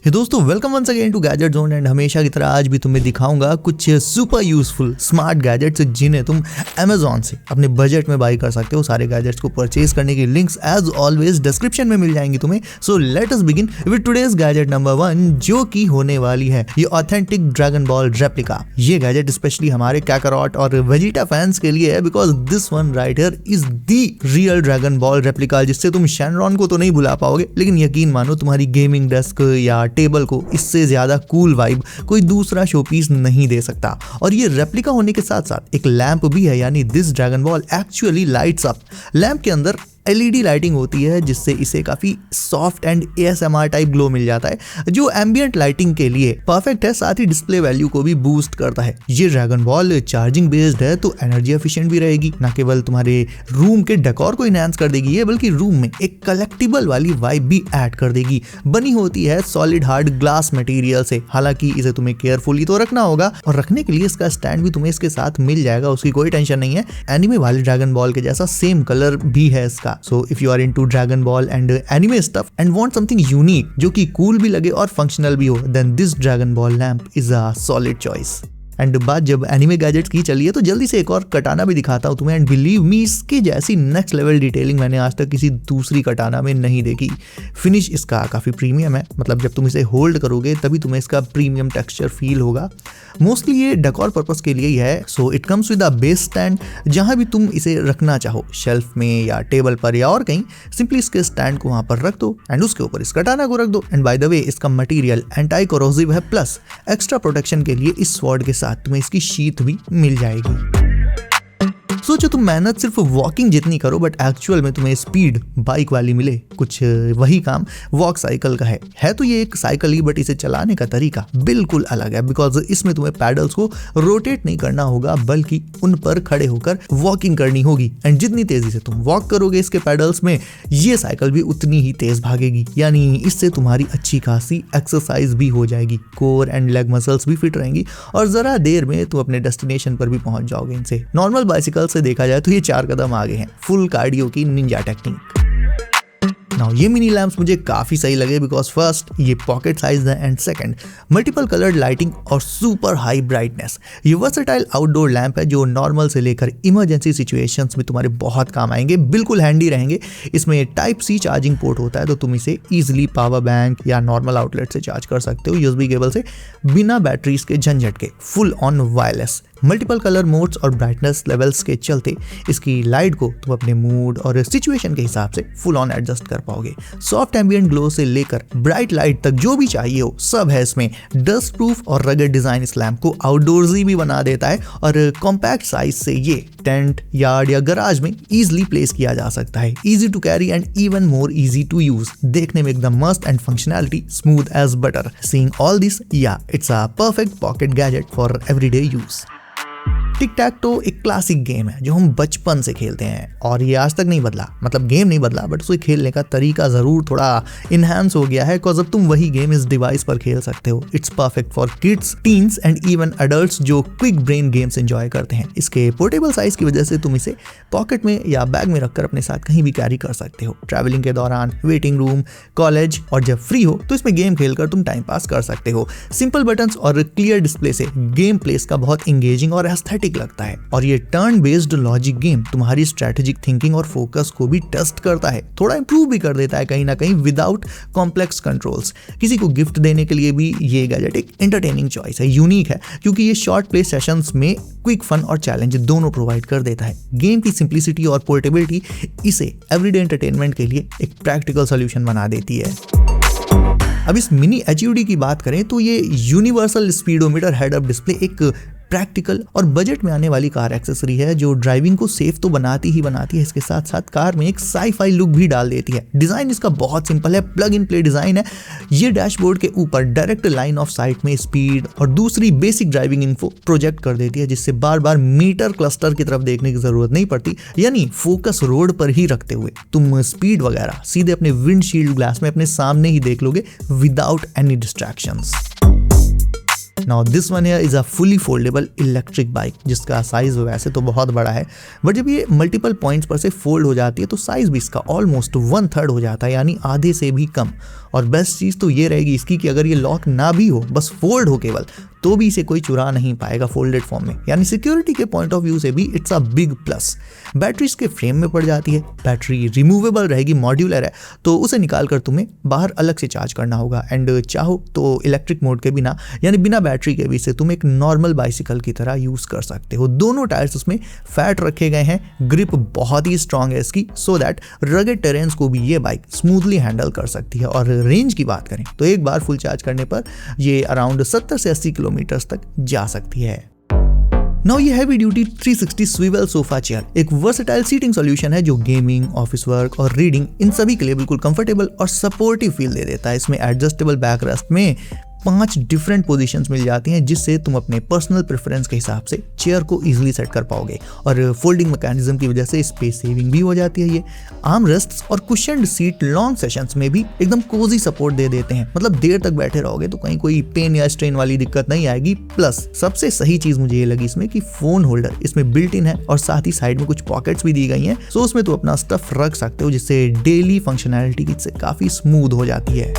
हे दोस्तों, welcome once again to gadget zone. And हमेशा की तरह आज भी तुम्हें दिखाऊंगा कुछ सुपर यूजफुल स्मार्ट गैजेट्स जिन्हें तुम Amazon से अपने बजट में बाई कर सकते हो। सारे गैजेट्स को परचेज करने की लिंक्स एज ऑलवेज डिस्क्रिप्शन में मिल जाएंगी तुम्हें। So let us begin with today's gadget number 1, जो की होने वाली है ये ऑथेंटिक ड्रैगन बॉल रेप्लिका। ये गैजेट स्पेशली हमारे काकारोट और वेजिटा फैंस के लिए है, because this one right here is the real dragon ball replica, जिससे तुम शैनरॉन को तो नहीं भुला पाओगे, लेकिन यकीन मानो तुम्हारी गेमिंग डेस्क या टेबल को इससे ज्यादा कूल वाइब कोई दूसरा शोपीस नहीं दे सकता। और ये रेप्लिका होने के साथ साथ एक लैंप भी है, यानी this dragon ball actually lights up. Lamp के अंदर LED लाइटिंग होती है, जिससे इसे काफी soft and ASMR type glow मिल जाता है, जो एम्बिएंट लाइटिंग के लिए परफेक्ट है। साथ ही डिस्प्ले वैल्यू को भी बूस्ट करता है। ये ड्रैगन बॉल चार्जिंग बेस्ड है, तो एनर्जी एफिशिएंट भी रहेगी। न केवल तुम्हारे रूम के डेकोर को इनहैंस कर देगी ये, बल्कि रूम में एक कलेक्टिबल वाली वाइब भी ऐड कर देगी। बनी होती है सॉलिड हार्ड ग्लास मटेरियल से। हालांकि इसे तुम्हें केयरफुली तो रखना होगा, और रखने के लिए इसका स्टैंड भी तुम्हें इसके साथ मिल जाएगा, उसकी कोई टेंशन नहीं है। एनिमे वाले ड्रैगन बॉल के जैसा सेम कलर भी है इसका। So if you are into Dragon Ball and anime stuff and want something unique जो कि cool भी लगे और functional भी हो, then this Dragon Ball lamp is a solid choice। And बात जब एनिमे गैजेट्स की चली है, तो जल्दी से एक और कटाना भी दिखाता हूँ तुम्हें। एंड बिलीव मी, इसकी जैसी नेक्स्ट लेवल डिटेलिंग मैंने आज तक किसी दूसरी कटाना में नहीं देखी। फिनिश इसका काफ़ी प्रीमियम है, मतलब जब तुम इसे होल्ड करोगे तभी तुम्हें इसका प्रीमियम टेक्सचर फील होगा। मोस्टली ये डेकोर पर्पस के लिए ही है। So it comes with a base stand, जहाँ भी तुम इसे रखना चाहो, शेल्फ में या टेबल पर या और कहीं, सिंपली इसके स्टैंड को वहाँ पर रख दो एंड उसके ऊपर इस कटाना को रख दो। एंड बाय द वे, इसका मटेरियल एंटी कोरोसिव है, प्लस एक्स्ट्रा प्रोटेक्शन के लिए इस स्वॉर्ड के साथ तुम्हें इसकी शीथ भी मिल जाएगी। सोचो तुम मेहनत सिर्फ वॉकिंग जितनी करो, बट एक्चुअल में तुम्हें स्पीड बाइक वाली मिले। कुछ वही काम वॉक साइकिल का है तो ये एक साइकिल ही, बट इसे चलाने का तरीका बिल्कुल अलग है, बिकॉज इसमें तुम्हें पैडल्स को रोटेट नहीं करना होगा, बल्कि उन पर खड़े होकर वॉकिंग करनी होगी। एंड जितनी तेजी से तुम वॉक करोगे इसके पैडल्स में, ये साइकिल भी उतनी ही तेज भागेगी। यानी इससे तुम्हारी अच्छी खासी एक्सरसाइज भी हो जाएगी, कोर एंड लेग मसल्स भी फिट रहेंगी, और जरा देर में तुम अपने डेस्टिनेशन पर भी पहुंच जाओगे इनसे। नॉर्मल बाइसिकल से देखा जाए तो ये 4 कदम आगे हैं, फुल कार्डियो की निंजा टेक्निक। नाउ ये मिनी लैंप्स मुझे काफी सही लगे, बिकॉज फर्स्ट ये पॉकेट साइज है, and second multiple coloured lighting और सुपर हाई ब्राइटनेस। ये वर्सेटाइल आउटडोर लैंप है, जो नॉर्मल से लेकर इमरजेंसी सिचुएशंस में तुम्हारे बहुत काम आएंगे, बिल्कुल हैंडी रहेंगे। इसमें टाइप C चार्जिंग पोर्ट होता है, तो तुम इसे इजिली पावर बैंक या नॉर्मल आउटलेट से चार्ज कर सकते हो, USB केबल से, बिना बैटरीज के झंझट के, full on wireless. Multiple colour modes और ब्राइटनेस लेवल्स के चलते इसकी लाइट को तुम अपने मूड और सिचुएशन के हिसाब से फुल ऑन एडजस्ट कर पाओगे। सॉफ्ट एम्बिएंट ग्लो से लेकर ब्राइट लाइट तक जो भी चाहिए हो सब है इसमें। डस्ट प्रूफ और रगड डिजाइन इस लैंप को आउटडोर्सी भी बना देता है, और कॉम्पैक्ट साइज से ये टेंट, यार्ड या गराज में इजिली प्लेस किया जा सकता है। Easy to carry and even more easy to use. देखने में एकदम मस्त and functionality smooth as butter. Seeing all this, yeah it's a perfect pocket gadget for everyday use. Tic tac toe एक classic game है जो हम बचपन से खेलते हैं, और ये आज तक नहीं बदला। मतलब गेम नहीं बदला, बट उसे खेलने का तरीका जरूर थोड़ा इनहैंस हो गया है, बिकॉज अब तुम वही गेम इस डिवाइस पर खेल सकते हो। It's perfect for kids, teens and even adults जो क्विक ब्रेन गेम्स एंजॉय करते हैं। इसके पोर्टेबल साइज की वजह से तुम इसे पॉकेट में या बैग में रखकर अपने साथ कहीं भी कैरी कर सकते हो। ट्रैवलिंग के दौरान, वेटिंग रूम, कॉलेज, और जब फ्री हो तो इसमें गेम खेलकर तुम टाइम पास कर सकते हो। सिंपल बटन्स और क्लियर डिस्प्ले से गेम प्लेस का बहुत इंगेजिंग और एस्थेटिक लगता है। और ये टर्न बेस्ड लॉजिक गेम तुम्हारी स्ट्रेटेजिक थिंकिंग और फोकस को भी टेस्ट करता है, थोड़ा इंप्रूव भी कर देता है कहीं ना कहीं, विदाउट कॉम्प्लेक्स कंट्रोल्स। किसी को गिफ्ट देने के लिए भी ये गैजेट एक एंटरटेनिंग चॉइस है। यूनिक है क्योंकि ये शॉर्ट प्ले सेशंस में क्विक फन और चैलेंज दोनों प्रोवाइड कर देता है। गेम की सिंप्लिसिटी और पोर्टेबिलिटी इसे एवरीडे एंटरटेनमेंट के लिए एक प्रैक्टिकल सॉल्यूशन बना देती है। अब इस मिनी HUD की बात करें तो ये universal speedometer head up display एक प्रैक्टिकल और बजट में आने वाली कार एक्सेसरी है, जो ड्राइविंग को सेफ तो बनाती ही बनाती है, इसके साथ साथ कार में एक साई-फाई लुक भी डाल देती है। डिजाइन इसका बहुत सिंपल है, प्लग इन प्ले डिजाइन है। ये डैशबोर्ड के ऊपर डायरेक्ट लाइन ऑफ साइट में स्पीड और दूसरी बेसिक ड्राइविंग इन्फो प्रोजेक्ट कर देती है, जिससे बार बार मीटर क्लस्टर की तरफ देखने की जरूरत नहीं पड़ती। यानी फोकस रोड पर ही रखते हुए तुम स्पीड वगैरह सीधे अपने विंडशील्ड ग्लास में अपने सामने ही देख लोगे, without any distractions. Now this one here is a fully foldable electric bike, जिसका साइज वैसे तो बहुत बड़ा है, बट जब ये मल्टीपल पॉइंट्स पर से फोल्ड हो जाती है तो साइज भी इसका ऑलमोस्ट 1/3 हो जाता है, यानी आधे से भी कम। और बेस्ट चीज़ तो ये रहेगी इसकी कि अगर ये लॉक ना भी हो, बस फोल्ड हो केवल, तो भी इसे कोई चुरा नहीं पाएगा फोल्डेड फॉर्म में, यानी सिक्योरिटी के पॉइंट ऑफ व्यू से भी it's a big plus. Battery इसके फ्रेम में पड़ जाती है, बैटरी रिमूवेबल रहेगी, मॉड्यूलर है, तो उसे निकाल कर तुम्हें बाहर अलग से चार्ज करना होगा। एंड चाहो तो इलेक्ट्रिक मोड के बिना, यानी बिना बैटरी के भी इसे तुम एक नॉर्मल बाइसिकल की तरह यूज़ कर सकते हो। दोनों टायर्स उसमें फैट रखे गए हैं, ग्रिप बहुत ही स्ट्रांग है इसकी, सो दैट रगेड टेरेन्स को भी ये बाइक स्मूथली हैंडल कर सकती है। और रेंज की बात करें तो एक बार फुल चार्ज करने पर ये अराउंड 70 से 80 किलोमीटर तक जा सकती है। नाउ ये heavy duty 360 swivel sofa chair एक वर्सेटाइल सीटिंग सॉल्यूशन है जो गेमिंग, ऑफिस वर्क और रीडिंग इन सभी के लिए बिल्कुल कंफर्टेबल और सपोर्टिव फील दे देता है। इसमें एडजस्टेबल बैकरेस्ट में 5 डिफरेंट पोजीशंस मिल जाती हैं, जिससे तुम अपने पर्सनल प्रेफरेंस के हिसाब से चेयर को इजीली सेट कर पाओगे। और फोल्डिंग मैकेनिज्म की वजह से स्पेस सेविंग भी हो जाती है। ये आर्म रेस्ट्स और कुशन्ड सीट लॉन्ग सेशंस में भी एकदम कोजी सपोर्ट दे देते हैं, मतलब देर तक बैठे रहोगे तो कहीं कोई पेन या स्ट्रेन वाली दिक्कत नहीं आएगी। प्लस सबसे सही चीज मुझे ये लगी इसमें कि फोन होल्डर इसमें बिल्ट इन है और साथ ही साइड में कुछ पॉकेट्स भी दी गई हैं, सो उसमें तो अपना स्टफ रख सकते हो, जिससे डेली फंक्शनैलिटी इससे काफी स्मूथ हो जाती है।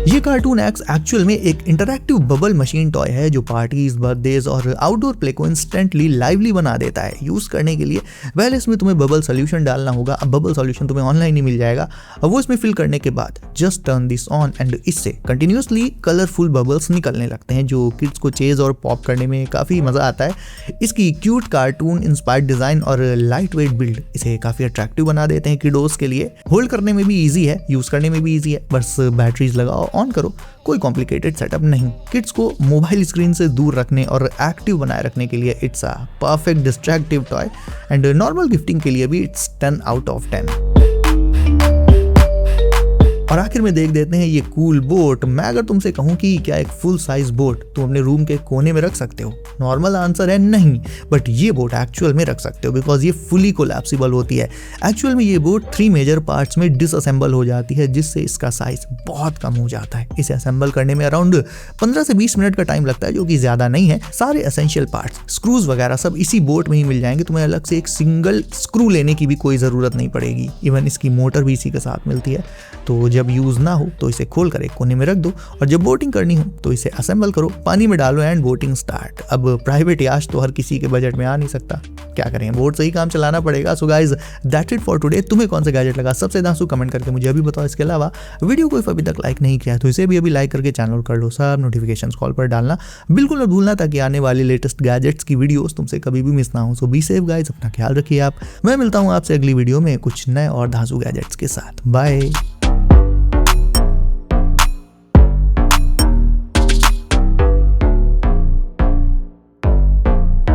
ये कार्टून एक्स एक्चुअल में एक इंटरैक्टिव बबल मशीन टॉय है जो पार्टीज, बर्थडेज और आउटडोर प्ले को इंस्टेंटली लाइवली बना देता है। यूज करने के लिए पहले इसमें तुम्हें बबल सॉल्यूशन डालना होगा। अब बबल सॉल्यूशन तुम्हें ऑनलाइन ही मिल जाएगा। अब वो इसमें फिल करने के बाद just turn this on and इससे कंटिन्यूसली कलरफुल बबल्स निकलने लगते हैं, जो किड्स को चेज और पॉप करने में काफी मजा आता है। इसकी क्यूट कार्टून इंस्पायर्ड डिजाइन और लाइट वेट बिल्ड इसे काफी अट्रैक्टिव बना देते हैं किडोस के लिए। होल्ड करने में भी ईजी है, यूज करने में भी ईजी है, बस बैटरीज लगाओ, ऑन करो, कोई कॉम्प्लिकेटेड सेटअप नहीं। किड्स को मोबाइल स्क्रीन से दूर रखने और एक्टिव बनाए रखने के लिए it's a perfect destructive toy and normal gifting के लिए भी इट्स 10 आउट ऑफ 10। और आखिर में देख देते हैं ये कूल बोट। मैं अगर तुमसे कहूं कि क्या एक फुल साइज बोट तुम अपने रूम के कोने में रख सकते हो? नॉर्मल आंसर है नहीं, बट ये बोट एक्चुअल में रख सकते हो, बिकॉज ये फुली कोलैप्सिबल होती है। एक्चुअल में ये बोट 3 मेजर पार्ट्स में डिसअसेंबल हो जाती है, जिससे इसका साइज बहुत कम हो जाता है। इसे असेंबल करने में अराउंड 15 से 20 मिनट का टाइम लगता है, जो कि ज्यादा नहीं है। सारे एसेंशियल पार्ट्स, स्क्रूज वगैरह सब इसी बोट में ही मिल जाएंगे, तुम्हें अलग से एक सिंगल स्क्रू लेने की भी कोई जरूरत नहीं पड़ेगी। इवन इसकी मोटर भी इसी के साथ मिलती है। तो जब यूज ना हो तो इसे खोल कर एक कोने में रख दो, और जब बोटिंग करनी हो तो इसे असेंबल करो, पानी में डालो एंड बोटिंग स्टार्ट। अब प्राइवेट याच तो हर किसी के बजट में आ नहीं सकता, क्या करें, बोट से ही काम चलाना पड़ेगा। So guys that's it for today. तुम्हें कौन सा गैजेट लगा सबसे ज्यादा कमेंट करके मुझे अभी बताओ। इसके अलावा वीडियो को अभी तक लाइक नहीं किया तो इसे भी अभी लाइक करके चैनल कर लो। सब नोटिफिकेशंस कॉल पर डालना बिल्कुल मत भूलना, ताकि आने वाली लेटेस्ट गैजेट्स की वीडियोस तुमसे कभी भी मिस ना हो। सो बी सेफ गाइज, अपना ख्याल रखिए आप। मैं मिलता हूँ आपसे अगली वीडियो में कुछ नए और धांसू गैजेट्स के साथ। बाय।